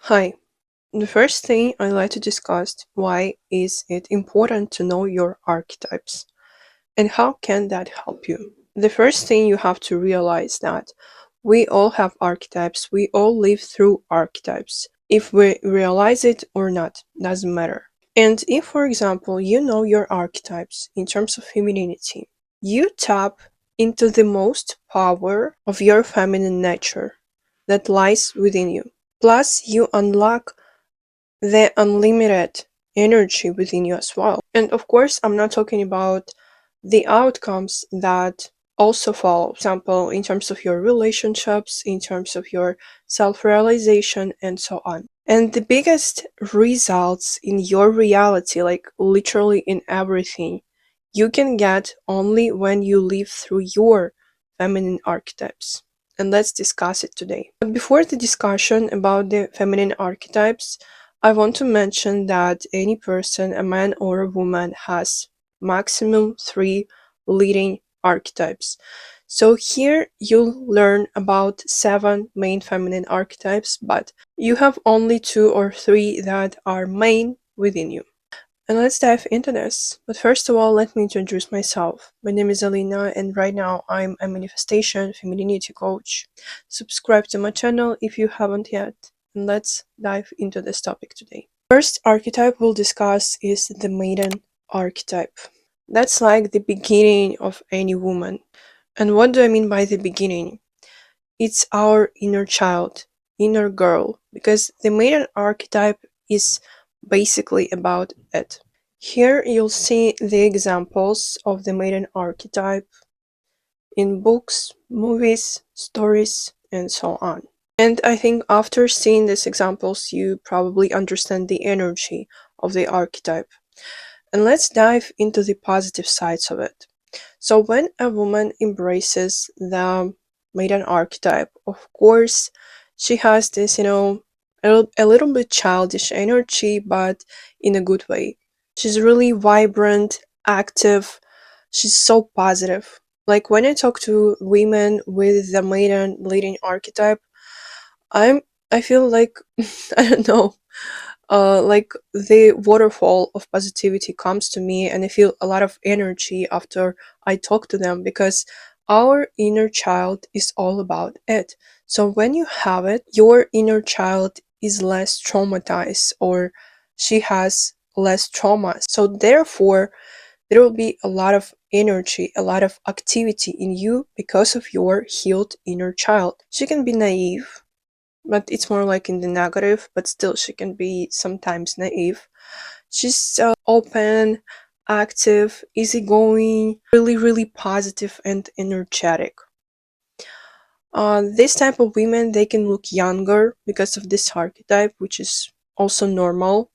Hi, the first thing I'd like to discuss why is it important to know your archetypes and how can that help you? The first thing you have to realize that we all have archetypes, we all live through archetypes. If we realize it or not, doesn't matter. And if, for example, you know your archetypes in terms of femininity, you tap into the most power of your feminine nature that lies within you. Plus, you unlock the unlimited energy within you as well. And of course, I'm not talking about the outcomes that also follow. For example, in terms of your relationships, in terms of your self-realization, and so on. And the biggest results in your reality, like literally in everything, you can get only when you live through your feminine archetypes. And let's discuss it today. But before the discussion about the feminine archetypes, I want to mention that any person, a man or a woman, has maximum 3 leading archetypes. So here you'll learn about 7 main feminine archetypes, but you have only 2 or 3 that are main within you. And let's dive into this. But first of all, let me introduce myself. My name is Alina, and right now I'm a manifestation femininity coach. Subscribe to my channel if you haven't yet, and let's dive into this topic today. First archetype we'll discuss is the Maiden archetype. That's like the beginning of any woman. And what do I mean by the beginning? It's our inner child, inner girl, because the Maiden archetype is basically about it. Here you'll see the examples of the Maiden archetype in books, movies, stories, and so on. And I think after seeing these examples, you probably understand the energy of the archetype. And let's dive into the positive sides of it. So when a woman embraces the Maiden archetype, of course, she has this, a little bit childish energy, but in a good way. She's really vibrant, active. She's so positive. Like when I talk to women with the Maiden leading archetype, I'm I feel like I don't know, like the waterfall of positivity comes to me and I feel a lot of energy after I talk to them because our inner child is all about it. So when you have it, your inner child is less traumatized or she has less trauma. So therefore, there will be a lot of energy, a lot of activity in you because of your healed inner child. She can be naive, but it's more like in the negative, but still she can be sometimes naive. She's open, active, easygoing, really positive and energetic. This type of women, they can look younger because of this archetype, which is also normal.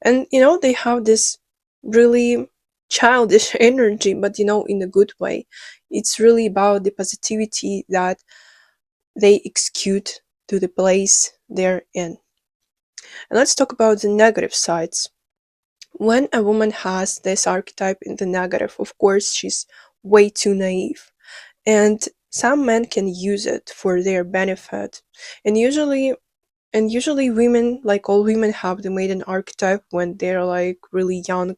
And they have this really childish energy, but in a good way. It's really about the positivity that they execute to the place they're in. And let's talk about the negative sides. When a woman has this archetype in the negative, of course, she's way too naive. And some men can use it for their benefit. And usually women, like all women, have the Maiden archetype when they're like really young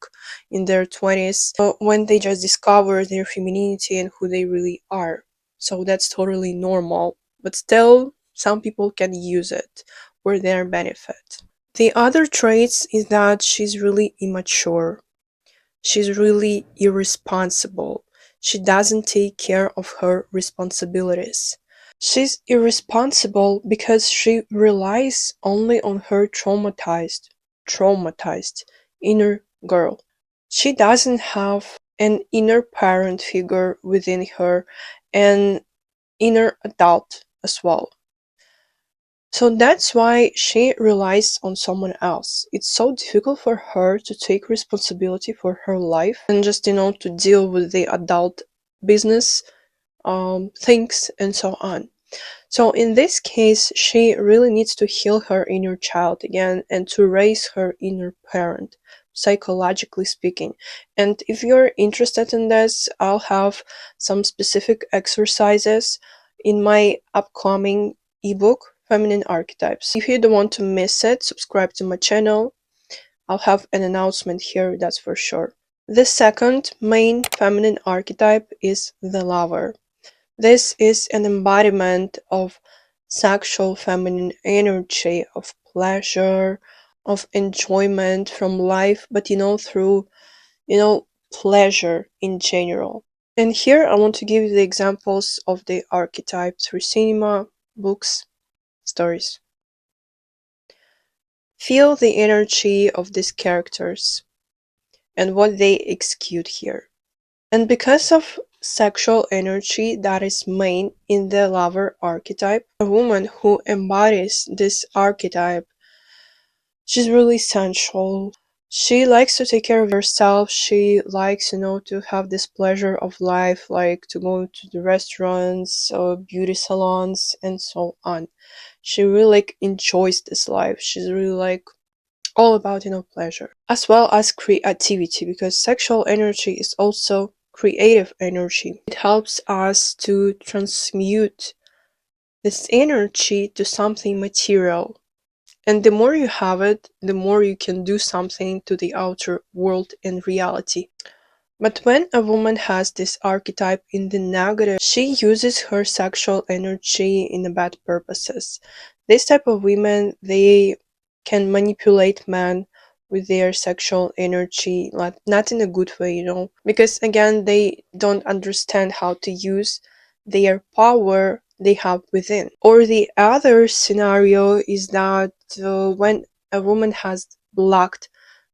in their 20s, when they just discover their femininity and who they really are. So that's totally normal. But still, some people can use it for their benefit. The other traits is that she's really immature. She's really irresponsible. She doesn't take care of her responsibilities. She's irresponsible because she relies only on her traumatized inner girl. She doesn't have an inner parent figure within her, an inner adult as well. So that's why she relies on someone else. It's so difficult for her to take responsibility for her life and just, to deal with the adult business things and so on. So in this case, she really needs to heal her inner child again and to raise her inner parent, psychologically speaking. And if you're interested in this, I'll have some specific exercises in my upcoming ebook feminine archetypes. If you don't want to miss it, subscribe to my channel. I'll have an announcement here, that's for sure. The second main feminine archetype is the lover. This is an embodiment of sexual feminine energy, of pleasure, of enjoyment from life, but through, pleasure in general. And here I want to give you the examples of the archetypes through cinema, books, stories. Feel the energy of these characters and what they execute here. And because of sexual energy that is main in the lover archetype, a woman who embodies this archetype, she's really sensual. She likes to take care of herself. She likes, to have this pleasure of life, like to go to the restaurants or beauty salons and so on. She really enjoys this life. She's really all about pleasure, as well as creativity, because sexual energy is also creative energy. It helps us to transmute this energy to something material, and the more you have it, the more you can do something to the outer world and reality. But when a woman has this archetype in the negative, she uses her sexual energy in the bad purposes. This type of women, they can manipulate men with their sexual energy, not in a good way, because again, they don't understand how to use their power they have within. Or the other scenario is that when a woman has blocked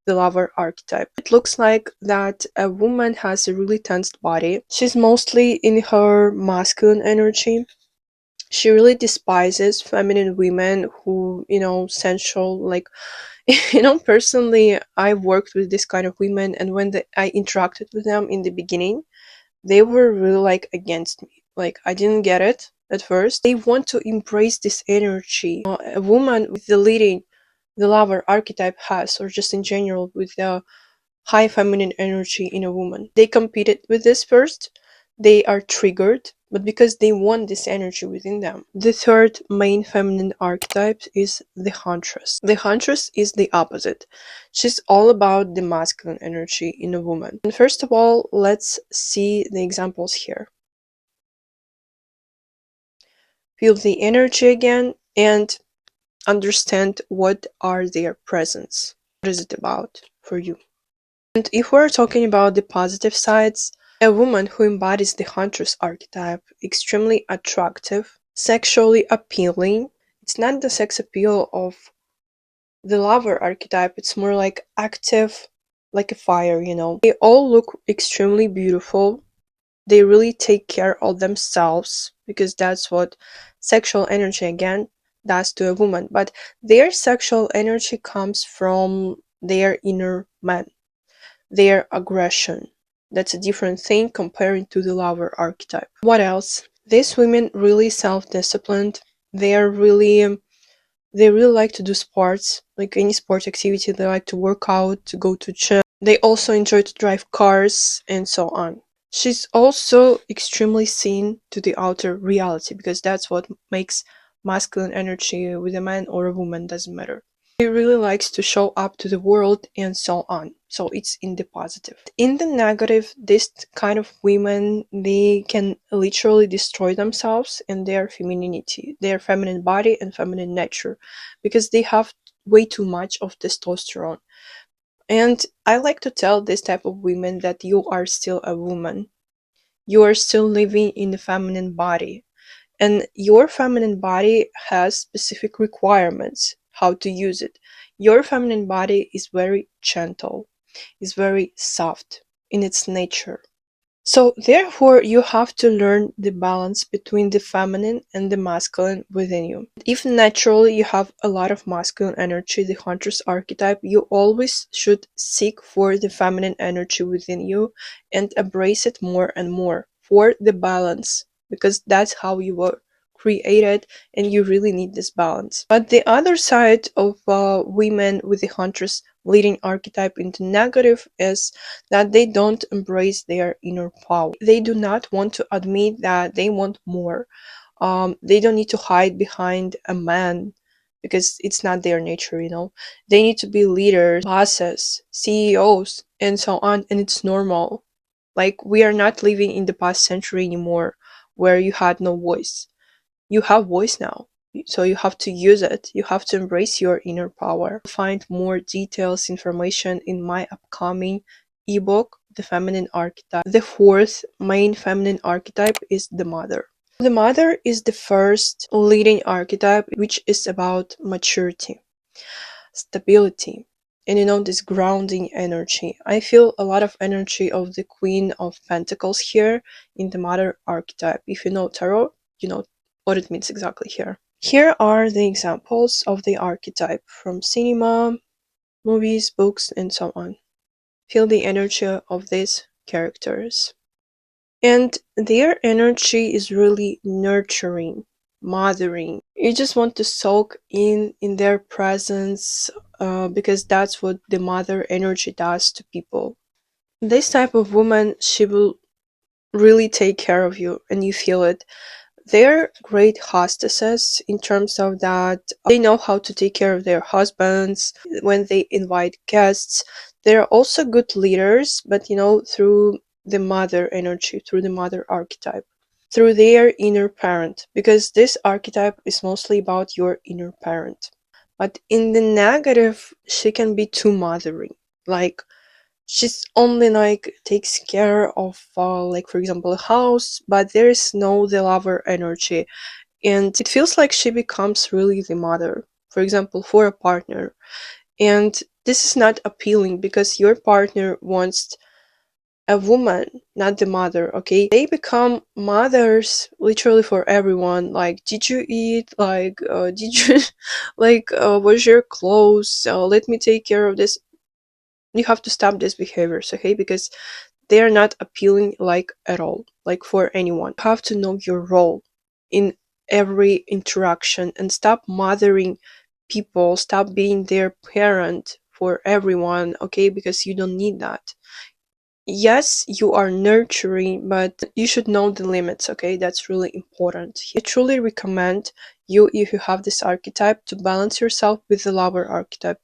the lover archetype, it looks like that a woman has a really tensed body. She's mostly in her masculine energy. She really despises feminine women who, sensual, personally, I worked with this kind of women, and when I interacted with them in the beginning, they were really against me. I didn't get it at first. They want to embrace this energy. A woman with the lover archetype has, or just in general with the high feminine energy in a woman. They competed with this first, they are triggered, but because they want this energy within them. The third main feminine archetype is the Huntress. The Huntress is the opposite. She's all about the masculine energy in a woman. And first of all, let's see the examples here. Feel the energy again and understand what are their presence. What is it about for you? And if we're talking about the positive sides, a woman who embodies the Huntress archetype, extremely attractive, sexually appealing. It's not the sex appeal of the lover archetype, it's more active, like a fire, They all look extremely beautiful. They really take care of themselves, because that's what sexual energy, again, does to a woman. But their sexual energy comes from their inner man, their aggression. That's a different thing comparing to the lover archetype. What else? These women really self-disciplined. They really like to do sports, like any sport activity. They like to work out, to go to gym. They also enjoy to drive cars and so on. She's also extremely seen to the outer reality, because that's what makes masculine energy with a man or a woman, doesn't matter. He really likes to show up to the world and so on. So it's in the positive. In the negative, this kind of women, they can literally destroy themselves and their femininity, their feminine body and feminine nature, because they have way too much of testosterone. And I like to tell this type of women that you are still a woman. You are still living in the feminine body. And your feminine body has specific requirements how to use it. Your feminine body is very gentle, is very soft in its nature. So therefore, you have to learn the balance between the feminine and the masculine within you. If naturally you have a lot of masculine energy, the Huntress archetype, you always should seek for the feminine energy within you and embrace it more and more for the balance, because that's how you were created and you really need this balance. But the other side of women with the Huntress leading archetype into negative is that they don't embrace their inner power. They do not want to admit that they want more They don't need to hide behind a man because it's not their nature, you know. They need to be leaders, bosses, CEOs, and so on, and it's normal. Like, we are not living in the past century anymore where you had no voice. You have voice now. So you have to use it. You have to embrace your inner power. Find more details, information in my upcoming ebook, The Feminine Archetype. The fourth main feminine archetype is the mother. The mother is the first leading archetype, which is about maturity, stability, and this grounding energy. I feel a lot of energy of the Queen of Pentacles here in the mother archetype. If you know tarot, you know what it means exactly here. Here are the examples of the archetype from cinema, movies, books, and so on. Feel the energy of these characters. And their energy is really nurturing, mothering. You just want to soak in their presence, because that's what the mother energy does to people. This type of woman, she will really take care of you, and you feel it. They're great hostesses in terms of that they know how to take care of their husbands when they invite guests. They're also good leaders, but through the mother energy, through the mother archetype, through their inner parent, because this archetype is mostly about your inner parent. But in the negative, she can be too mothering. Like, she's only like takes care of like, for example, a house, but there is no the lover energy, and it feels like she becomes really the mother, for example, for a partner. And this is not appealing because your partner wants a woman, not the mother. Okay, they become mothers literally for everyone. Like, did you eat? Like, did you like, wash your clothes? Let me take care of this. You have to stop these behaviors, okay? Because they are not appealing, like, at all, like, for anyone. You have to know your role in every interaction and stop mothering people, stop being their parent for everyone, okay? Because you don't need that. Yes, you are nurturing, but you should know the limits, okay? That's really important. I truly recommend you, if you have this archetype, to balance yourself with the lover archetype.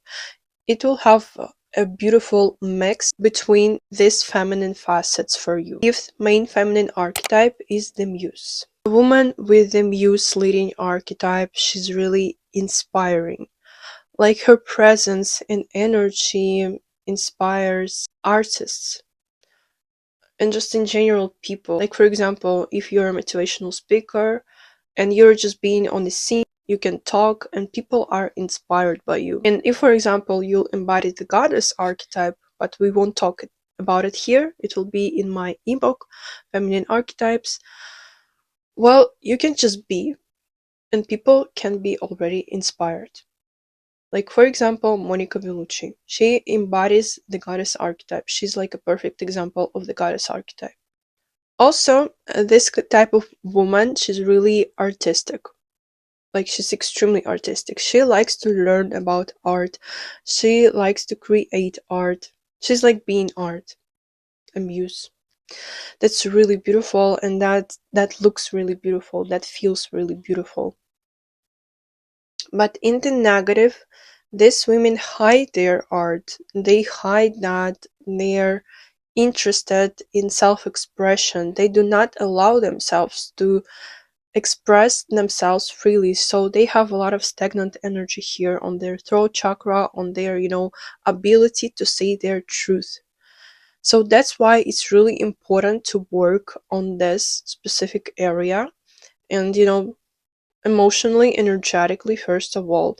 It will have a beautiful mix between these feminine facets for you. Fifth main feminine archetype is the Muse. A woman with the Muse leading archetype, she's really inspiring. Like, her presence and energy inspires artists and just in general people. Like, for example, if you're a motivational speaker and you're just being on the scene, you can talk and people are inspired by you. And if, for example, you'll embody the goddess archetype, but we won't talk about it here, it will be in my ebook, Feminine Archetypes. Well, you can just be, and people can be already inspired. Like, for example, Monica Bellucci. She embodies the goddess archetype. She's like a perfect example of the goddess archetype. Also, this type of woman, she's really artistic. Like, she's extremely artistic. She likes to learn about art. She likes to create art. She's like being art, a muse. That's really beautiful, and that looks really beautiful. That feels really beautiful. But in the negative, these women hide their art. They hide that they're interested in self-expression. They do not allow themselves to express themselves freely, so they have a lot of stagnant energy here on their throat chakra, on their ability to say their truth. So that's why it's really important to work on this specific area, and emotionally, energetically, first of all,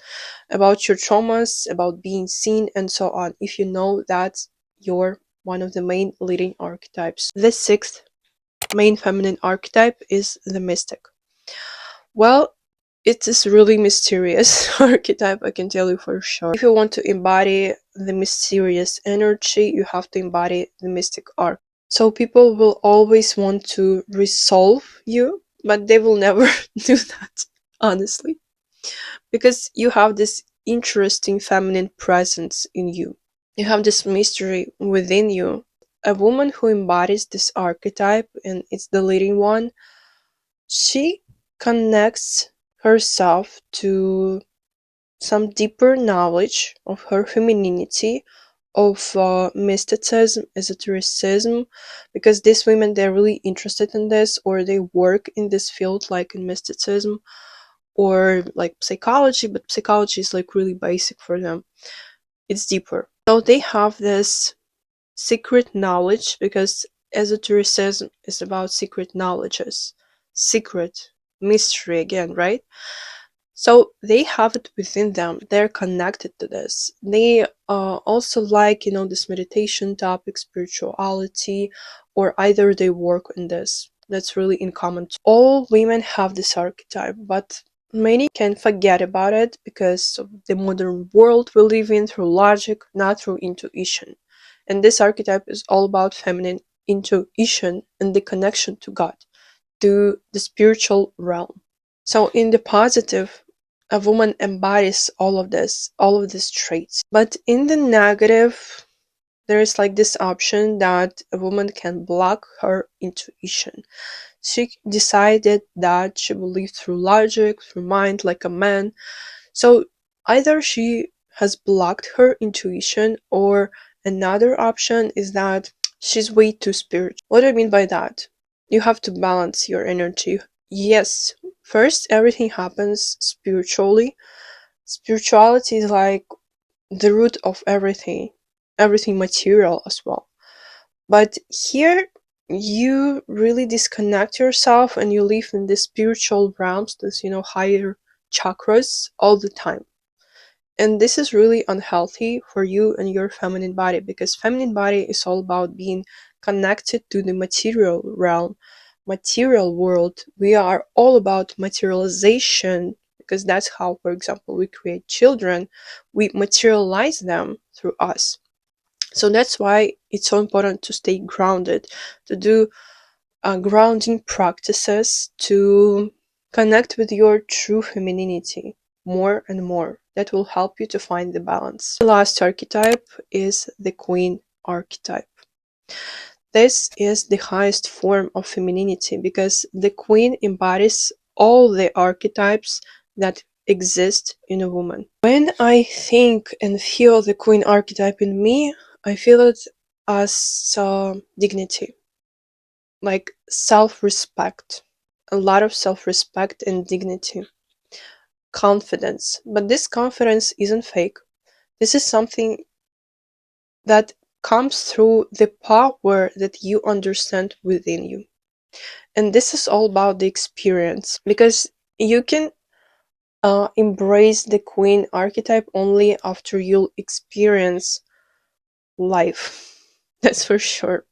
about your traumas, about being seen, and so on, if you know that you're one of the main leading archetypes. The sixth main feminine archetype is the mystic. Well, it is really mysterious archetype, I can tell you for sure. If you want to embody the mysterious energy, you have to embody the mystic arc. So people will always want to resolve you, but they will never do that, honestly. Because you have this interesting feminine presence in you. You have this mystery within you. A woman who embodies this archetype, and it's the leading one, she connects herself to some deeper knowledge of her femininity, of mysticism, esotericism, because these women, they're really interested in this, or they work in this field, like in mysticism or like psychology, but psychology is like really basic for them. It's deeper. So they have this secret knowledge, because esotericism is about secret knowledges, secret mystery again, right? So they have it within them. They're connected to this. They also like, this meditation topic, spirituality, or either they work in this. That's really in common. All women have this archetype, but many can forget about it because of the modern world we live in, through logic, not through intuition. And this archetype is all about feminine intuition and the connection to God, to the spiritual realm. So in the positive, a woman embodies all of these traits. But in the negative, there is like this option that a woman can block her intuition. She decided that she will live through logic, through mind, like a man. So either she has blocked her intuition, or another option is that she's way too spiritual. What do I mean by that? You have to balance your energy. Yes, first, everything happens spiritually. Spirituality is like the root of everything, everything material as well. But here, you really disconnect yourself and you live in the spiritual realms, this, higher chakras all the time. And this is really unhealthy for you and your feminine body, because feminine body is all about being connected to the material realm, material world. We are all about materialization, because that's how, for example, we create children. We materialize them through us. So that's why it's so important to stay grounded, to do grounding practices, to connect with your true femininity more and more. That will help you to find the balance. The last archetype is the Queen archetype. This is the highest form of femininity, because the Queen embodies all the archetypes that exist in a woman. When I think and feel the Queen archetype in me, I feel it as dignity, like self-respect, a lot of self-respect and dignity, confidence. But this confidence isn't fake. This is something that comes through the power that you understand within you. And this is all about the experience, because you can embrace the Queen archetype only after you'll experience life. That's for sure.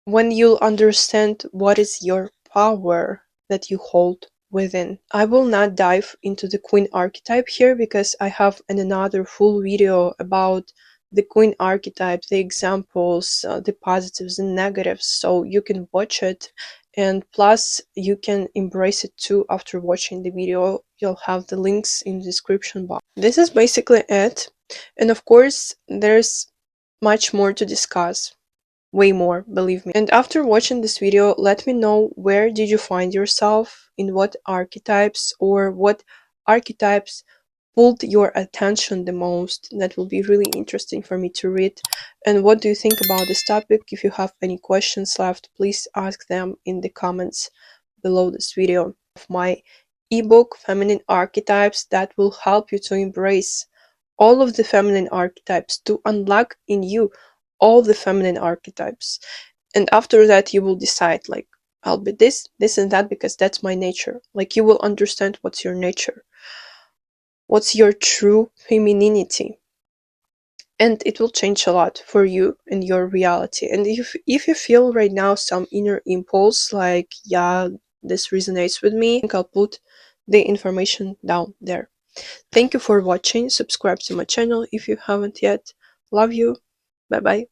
When you'll understand what is your power that you hold within. I will not dive into the Queen archetype here, because I have another full video about the Queen archetype, the examples, the positives and negatives, so you can watch it. And plus, you can embrace it too after watching the video. You'll have the links in the description box. This is basically it. And of course, there's much more to discuss. Way more, believe me. And after watching this video, let me know, where did you find yourself, in what archetypes, or what archetypes pulled your attention the most. That will be really interesting for me to read. And what do you think about this topic? If you have any questions left, please ask them in the comments below this video. Of my ebook, Feminine Archetypes, that will help you to embrace all of the feminine archetypes, to unlock in you all the feminine archetypes. And after that, you will decide, like, I'll be this, this and that, because that's my nature. Like, you will understand what's your nature, what's your true femininity. And it will change a lot for you and your reality. And if you feel right now some inner impulse, like, yeah, this resonates with me, I think I'll put the information down there. Thank you for watching. Subscribe to my channel if you haven't yet. Love you. Bye bye.